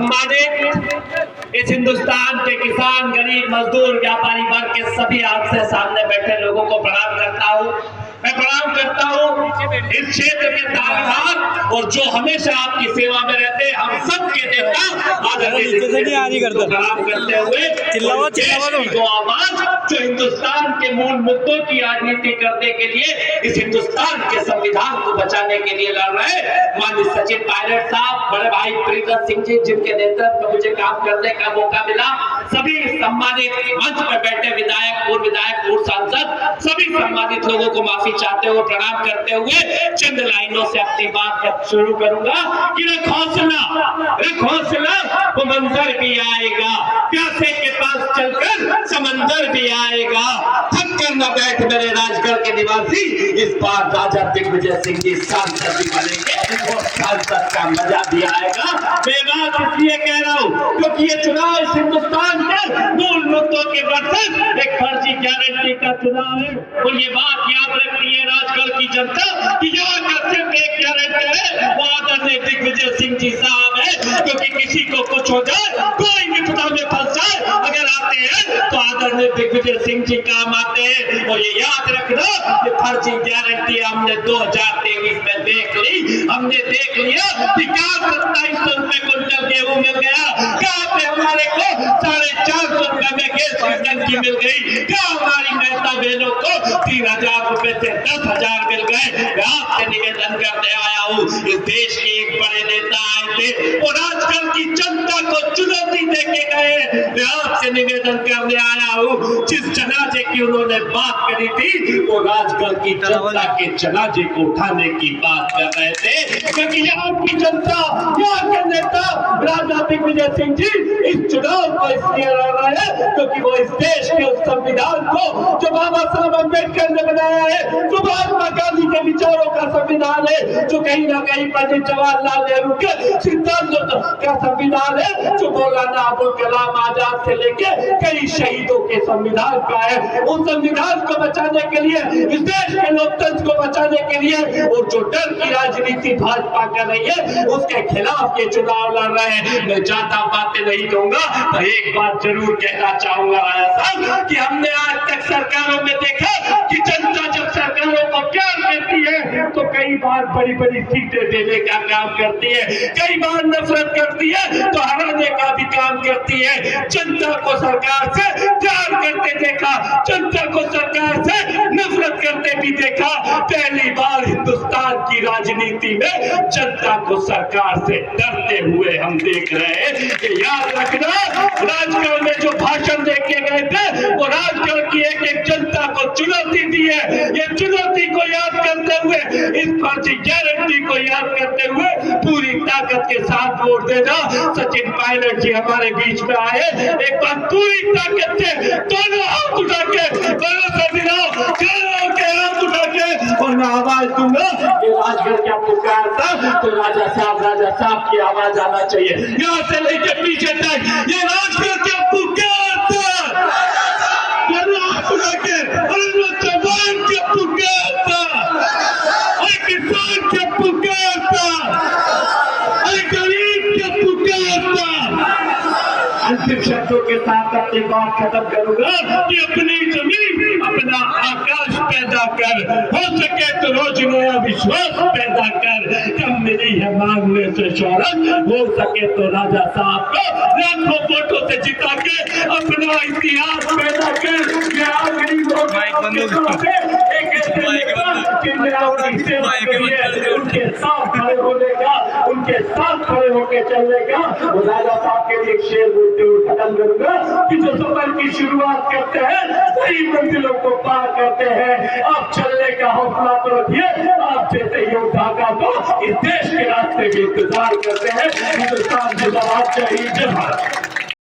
सम्मानित इस हिंदुस्तान के किसान, गरीब, मजदूर, व्यापारी वर्ग के सभी आपसे सामने बैठे लोगों को प्रणाम करता हूँ। मैं प्रणाम करता हूँ इस क्षेत्र के दावेदार और जो हमेशा आपकी सेवा में रहते हैं, हम सबके नेता प्रणाम करते हुए जो आवाज जो हिंदुस्तान के मूल मुद्दों की राजनीति करने के लिए, इस हिंदुस्तान के संविधान को बचाने के लिए लड़ रहे माननीय सचिन पायलट साहब, बड़े भाई प्रीतम सिंह जी, जिनके नेतृत्व में मुझे काम करने का मौका मिला, सभी सम्मानित मंच पर बैठे विधायक, पूर्व सांसद, सभी सम्मानित लोगों को माफी चाहते हुए, प्रणाम करते हुए चंद लाइनों से अपनी बात शुरू करूंगा कि रख हौसला वो मंजर भी आएगा, प्यासे के पास चलकर समंदर भी आएगा, थक कर न बैठ मेरे राजगढ़ के निवासी, इस बार राजा दिग्विजय सिंह जी सांसद भी बनेंगे और सांसद का मजा भी आएगा। मैं बात इसलिए कह रहा हूँ क्योंकि ये चुनाव इस हिंदुस्तान के मूल मुद्दों के वर्सेस एक फर्जी गारंटी का चुनाव है। और ये बात याद रखनी है राजगढ़ की जनता कि यहाँ का सिर्फ एक गारंटी है, वो आदरणीय दिग्विजय सिंह जी साहब है, क्योंकि किसी को कुछ हो जाए, कोई विपदा में फंस जाए, अगर आते हैं तो आदरणीय दिग्विजय सिंह जी काम आते हैं। और ये याद रखना, ये फर्जी गारंटी हमने 2023 में देख ली, हमने देख लिया कि कहाँ 2700 रुपए क्विंटल गेहूं मिल गया, कहाँ पे हमारे को 450 रुपए में गैस की टंकी मिल गई, कहाँ हमारी महिला बहनों को 3000 रुपए से 10,000 मिल गए। आपसे निवेदन करने आया हूँ, इस देश के एक बड़े नेता आए थे और आजकल की जनता को चुनौती देके गए। मैं आपसे निवेदन करने आया हूँ, जिस जनाजे की उन्होंने बात करी थी, वो राजगढ़ की जनता के जनाजे को उठाने की बात कर रहे थे, क्योंकि यहाँ की जनता, यहाँ के नेता राजा दिग्विजय सिंह जी इस चुनाव को इसलिए लड़ रहे हैं क्योंकि वो इस देश के उस संविधान को जो बाबा साहब अम्बेडकर ने बनाया है, जो महात्मा गांधी के विचारों का संविधान है, जो कहीं ना कहीं पंडित जवाहरलाल नेहरू के सिद्धांतों का संविधान है, जो मौलाना अबुल कलाम आजाद से लेके कई शहीदों के संविधान का है, उस संविधान को बचाने के लिए, इस देश के लोकतंत्र को बचाने के लिए, और जो डर की राजनीति भाजपा कर रही है, उसके खिलाफ ये चुनाव लड़ रहे हैं। मैं ज्यादा बातें नहीं कहूंगा, तो एक बात जरूर कहना चाहूंगा राजा साहब कि हमने आज तक सरकारों में देखा कि जनता जब सरकारों को प्यार देती है तो कई बार बड़ी बड़ी सीटें देने का काम करती है, कई बार नफरत करती है तो हराने का भी काम करती है। जनता को सरकार से प्यार करते देखा, जनता को सरकार से नफरत करते भी देखा। पहली बार हिंदुस्तान की राजनीति में जनता को सरकार से डरते हुए हम देख रहे हैं। याद रखना, राजगढ़ में जो भाषण देके गए थे, वो राजगढ़ की एक एक जनता को चुनौती दी है। ये चुनौती को याद करते हुए, इस फर्जी गारंटी को याद करते हुए पूरी ताकत के साथ वोट देना। सचिन पायलट जी हमारे बीच में आए, एक बार पूरी ताकत से दोनों हाथ उठा के भरोसा दिलाओ, के हाथ उठा के, और मैं आवाज दूंगा। ये राजगढ़ क्या पुकार था, तो राजा साहब की आवाज आना चाहिए, यहाँ से लेके पीछे तक। ये राजगढ़ क्या पुकार था, हाथ उठा के, जवान क्या पुकार था, किसान क्या पुकार था, गरीब क्या पुकार था। अंतिम शब्दों के साथ अपनी बात खत्म करूंगा कि अपनी जमीन अपना आकाश पैदा कर, हो सके तो रोज नया विश्वास पैदा कर, कम मिली है मांगने से शोहरत, हो सके तो राजा साहब को लाखों वोटों से जिता के अपना इतिहास पैदा कर। उनके साथ खड़े होकर चलने का राजा साहब के लिए शेर बोलते हुए खत्म करूंगा कि जो सफर की शुरुआत करते हैं, सही मंजिलों को पार करते हैं। आप चलने का हौसला तो रखिए, आप जैसे योद्धा का तो इस देश के रास्ते में इंतजार करते हैं। हिंदुस्तान जिंदाबाद, जय हिंद, जय भारत।